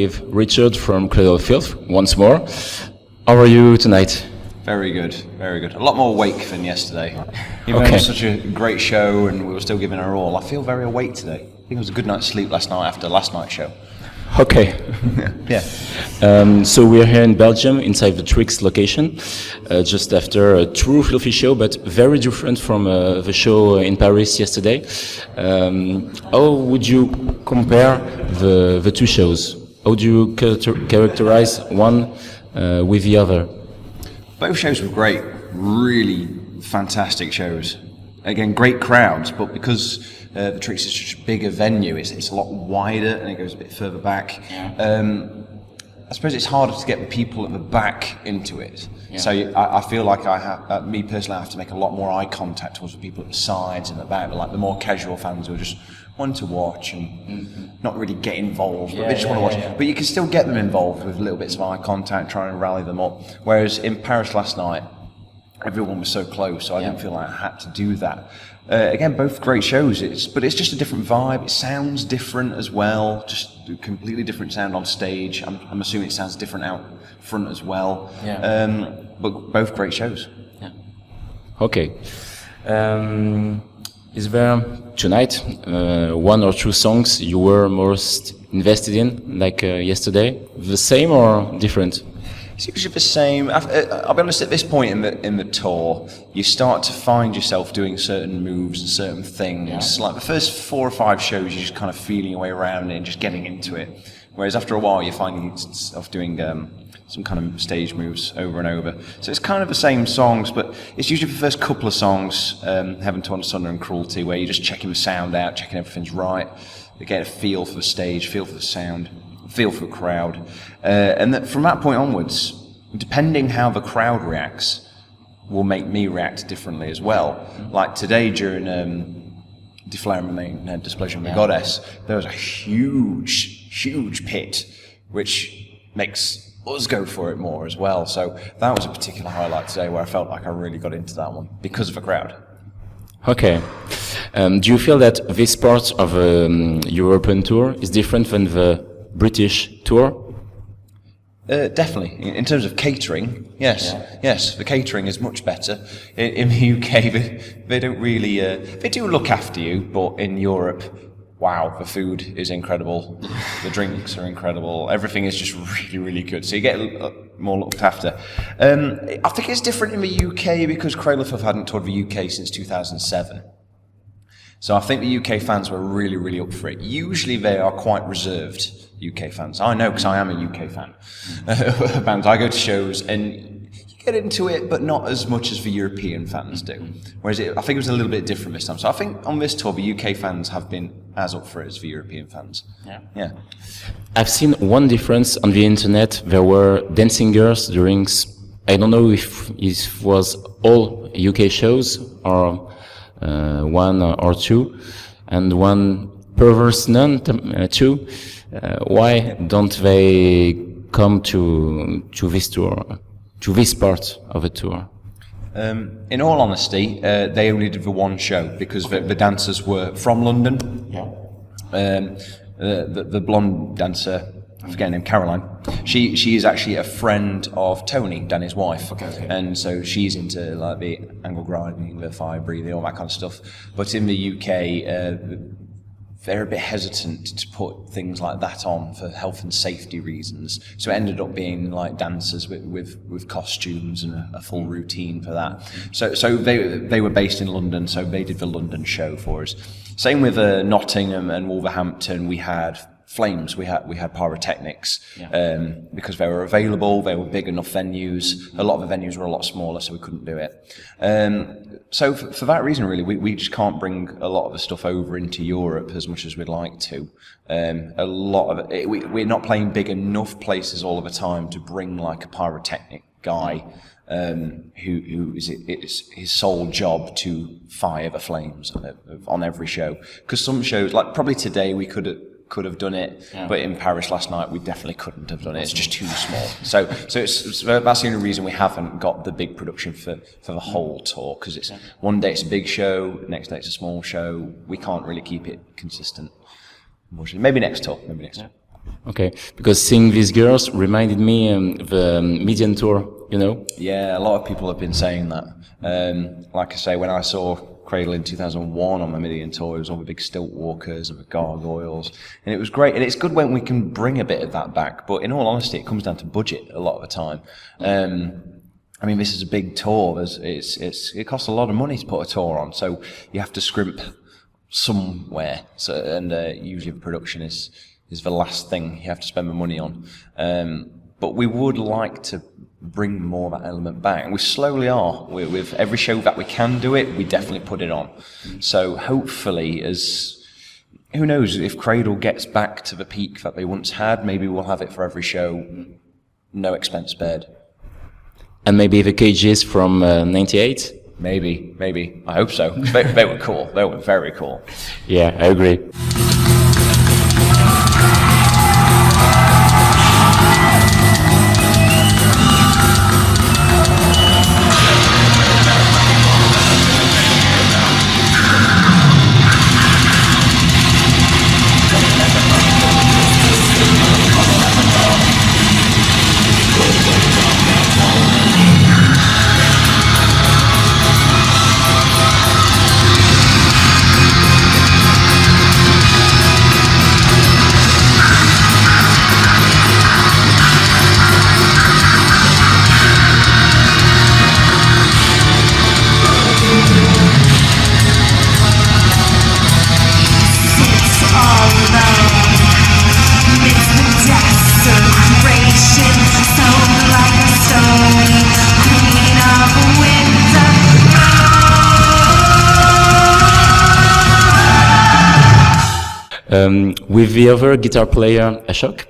with Richard from CRADLE FILTH once more. How are you tonight? Very good, very good. A lot more awake than yesterday. Even though it was such a great show and we were still giving our all, I feel very awake today. I think it was a good night's sleep last night after last night's show. Okay. Yeah. So we're here in Belgium, inside the Trix location, just after a true filthy show, but very different from the show in Paris yesterday. How would you compare the two shows? How do you characterize one with the other? Both shows were great, really fantastic shows. Again, great crowds, but because the Trix is such a bigger venue, it's a lot wider and it goes a bit further back. I suppose it's harder to get the people at the back into it. Yeah. So I feel like me personally, I have to make a lot more eye contact towards the people at the sides and the back, but like the more casual fans who are just want to watch and not really get involved, but they just want to watch. Yeah. But you can still get them involved with little bits of eye contact, trying to rally them up. Whereas in Paris last night, everyone was so close, so I didn't feel like I had to do that. Again, both great shows, but it's just a different vibe. It sounds different as well, just a completely different sound on stage. I'm assuming it sounds different out front as well. Yeah. But both great shows. Yeah. Okay. Is there tonight one or two songs you were most invested in, like yesterday? The same or different? It's usually the same. I'll be honest, at this point in the tour, you start to find yourself doing certain moves and certain things. Yeah. Like the first 4 or 5 shows, you're just kind of feeling your way around it and just getting into it. Whereas after a while, you're finding yourself doing some kind of stage moves over and over. So it's kind of the same songs, but it's usually the first couple of songs, Heaven, Torn Asunder and Cruelty, where you're just checking the sound out, checking everything's right, you get a feel for the stage, feel for the sound, feel for the crowd. And from that point onwards, depending how the crowd reacts, will make me react differently as well. Like today during Deflare My Main Displeasure of the Goddess, there was a huge pit, which makes us go for it more as well. So that was a particular highlight today where I felt like I really got into that one because of the crowd. Okay. Do you feel that this part of European tour is different than the British tour? Definitely. In terms of catering, yes. Yeah. Yes, the catering is much better. In the UK, they don't really... they do look after you, but in Europe, wow, the food is incredible. The drinks are incredible. Everything is just really, really good. So you get more looked after. I think it's different in the UK because CRADLE FILTH hadn't toured the UK since 2007. So I think the UK fans were really, really up for it. Usually they are quite reserved, UK fans. I know because I am a UK fan. Bands, I go to shows and you get into it, but not as much as the European fans do. Whereas I think it was a little bit different this time. So I think on this tour, the UK fans have been as up for it as the European fans. Yeah. I've seen one difference on the internet. There were dancing girls during, I don't know if it was all UK shows or one or two, and one perverse nun too. Why don't they come to this tour, to this part of the tour? In all honesty, they only did the one show because the dancers were from London. Yeah. The blonde dancer, I forget her name, Caroline. She is actually a friend of Tony, Danny's wife. Okay. And so she's into like the angle grinding, the fire breathing, all that kind of stuff. But in the UK, they're a bit hesitant to put things like that on for health and safety reasons. So it ended up being like dancers with costumes and a full routine for that. So they were based in London, so they did the London show for us. Same with Nottingham and Wolverhampton. We had flames, we had pyrotechnics, because they were available, they were big enough venues. A lot of the venues were a lot smaller, so we couldn't do it. So for that reason, really, we just can't bring a lot of the stuff over into Europe as much as we'd like to. A lot of it, we're not playing big enough places all of the time to bring like a pyrotechnic guy who is it's his sole job to fire the flames on every show. Because some shows, like probably today, we could have done it, but in Paris last night we definitely couldn't have done it. It's just too small. So that's the only reason we haven't got the big production for the whole tour, because it's one day it's a big show, next day it's a small show. We can't really keep it consistent. Maybe next tour. Okay, because seeing these girls reminded me the Median tour, you know? Yeah, a lot of people have been saying that. Like I say, when I saw Cradle in 2001 on my Midian tour, it was all the big stilt walkers and the gargoyles, and it was great. And it's good when we can bring a bit of that back, but in all honesty, it comes down to budget a lot of the time. I mean, this is a big tour. It costs a lot of money to put a tour on, so you have to scrimp somewhere. So, and usually the production is the last thing you have to spend the money on. But we would like to bring more of that element back, and we slowly are. With every show that we can do it, we definitely put it on. So hopefully, who knows, if Cradle gets back to the peak that they once had, maybe we'll have it for every show, no expense spared. And maybe the cages from 98? Maybe. I hope so. They were cool. They were very cool. Yeah, I agree. With the other guitar player, Ashok,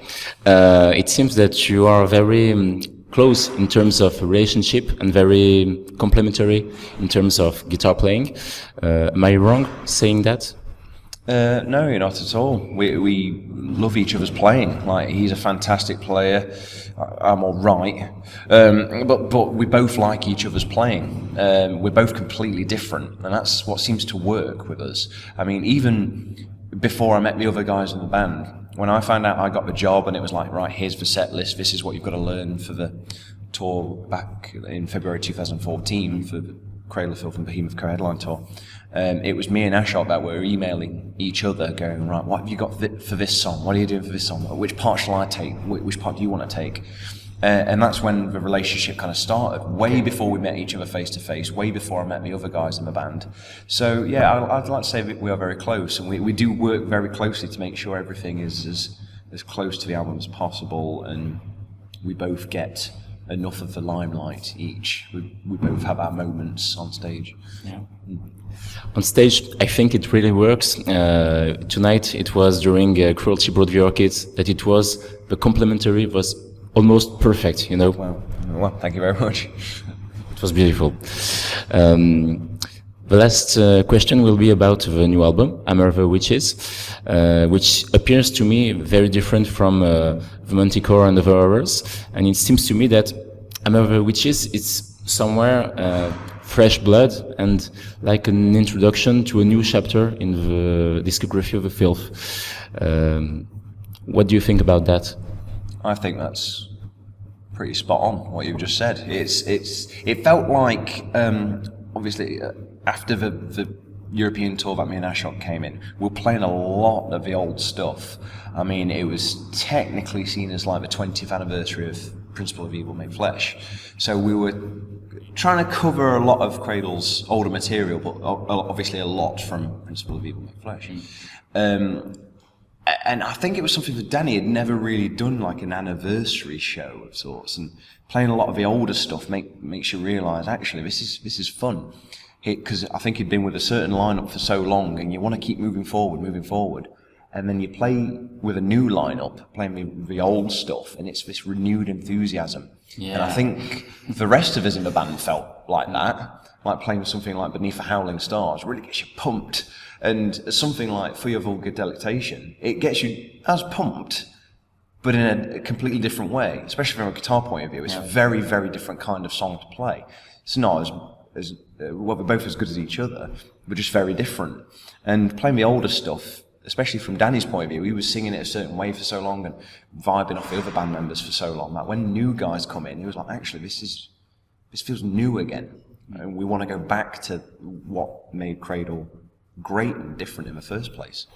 it seems that you are very close in terms of relationship and very complementary in terms of guitar playing. Am I wrong saying that? No, you're not at all. We love each other's playing. Like, he's a fantastic player. I'm all right, but we both like each other's playing. We're both completely different, and that's what seems to work with us. I mean, even before I met the other guys in the band, when I found out I got the job and it was like, right, here's the set list, this is what you've got to learn for the tour back in February 2014 for the Cradle, Filth and Behemoth co-headline tour. It was me and Ashok that were emailing each other going, right, what have you got for this song? What are you doing for this song? Which part shall I take? Which part do you want to take? And that's when the relationship kind of started, way before we met each other face to face, way before I met the other guys in the band. So yeah, I'd like to say that we are very close, and we do work very closely to make sure everything is as close to the album as possible, and we both get enough of the limelight each. We both have our moments on stage. Yeah. On stage, I think it really works. Tonight it was during Cruelty Brought the Orchids that the complementary was almost perfect, you know. Well, thank you very much. It was beautiful. The last question will be about the new album, Hammer the Witches, which appears to me very different from the Manticore and the Horrors. And it seems to me that Hammer the Witches is somewhere fresh blood and like an introduction to a new chapter in the discography of the Filth. What do you think about that? I think that's pretty spot on what you've just said. It felt like obviously after the European tour that me and Ashok came in, we were playing a lot of the old stuff. I mean, it was technically seen as like the 20th anniversary of Principle of Evil Made Flesh. So we were trying to cover a lot of Cradle's older material, but obviously a lot from Principle of Evil Made Flesh. And I think it was something that Danny had never really done, like an anniversary show of sorts. And playing a lot of the older stuff makes you realise, actually, this is fun. Because I think he'd been with a certain lineup for so long, and you want to keep moving forward. And then you play with a new lineup, playing the old stuff, and it's this renewed enthusiasm. Yeah. And I think the rest of us in the band felt like that, like playing with something like Beneath the Howling Stars, really gets you pumped. And something like For Your Vulgar Delectation, it gets you as pumped, but in a completely different way, especially from a guitar point of view. It's a very, very different kind of song to play. It's not as well, we're both as good as each other, but just very different. And playing the older stuff, especially from Danny's point of view, he was singing it a certain way for so long and vibing off the other band members for so long that when new guys come in, he was like, actually, this feels new again. And we want to go back to what made Cradle great and different in the first place.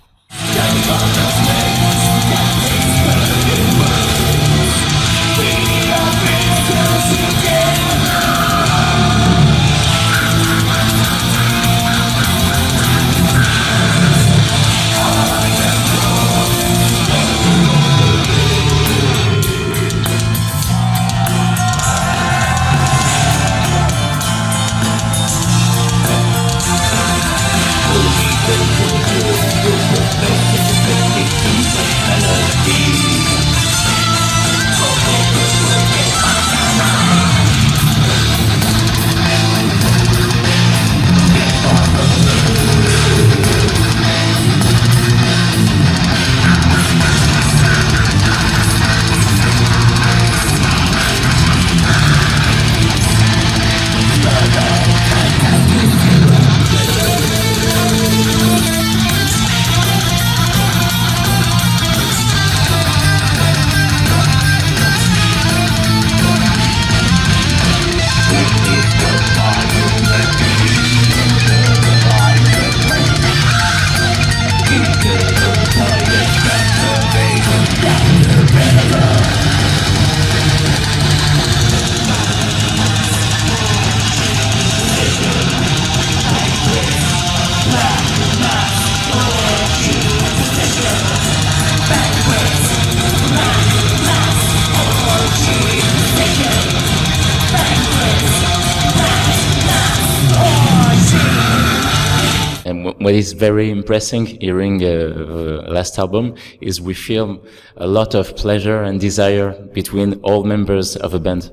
What is very impressive hearing last album is we feel a lot of pleasure and desire between all members of a band.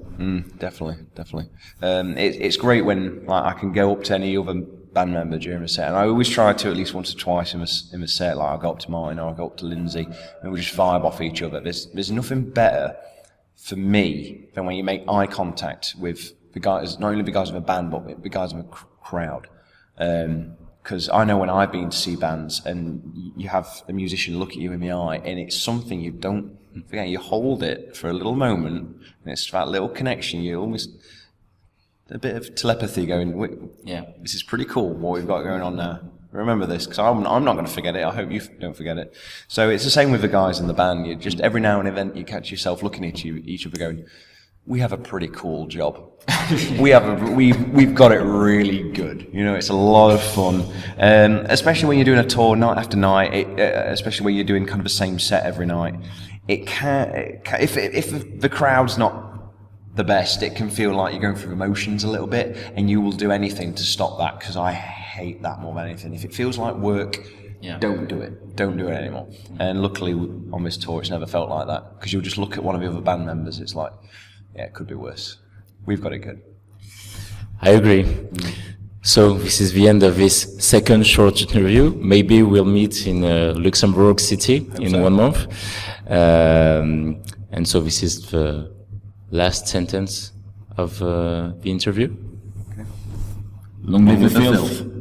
Definitely. It's great when I can go up to any other band member during a set, and I always try to at least once or twice in the set. Like I go up to Martin or I go up to Lindsay, and we just vibe off each other. There's nothing better for me than when you make eye contact with the guys, not only the guys of a band, but the guys of a crowd. Because I know when I've been to see bands and you have a musician look at you in the eye and it's something you don't forget, you hold it for a little moment and it's that little connection, you almost, a bit of telepathy going, yeah, this is pretty cool what we've got going on now. Remember this, because I'm not going to forget it. I hope you don't forget it. So it's the same with the guys in the band. You just, every now and then you catch yourself looking at each other going, we have a pretty cool job. We've got it really good. You know, it's a lot of fun, especially when you're doing a tour night after night. Especially when you're doing kind of the same set every night. It can if the crowd's not the best, it can feel like you're going through emotions a little bit, and you will do anything to stop that. Because I hate that more than anything. If it feels like work, don't do it. Don't do it anymore. And luckily on this tour, it's never felt like that. Because you'll just look at one of the other band members. It's like, yeah, it could be worse. We've got it good. I agree. So this is the end of this second short interview. Maybe we'll meet in Luxembourg City in 1 month. And so this is the last sentence of the interview. Okay. Long live the filth.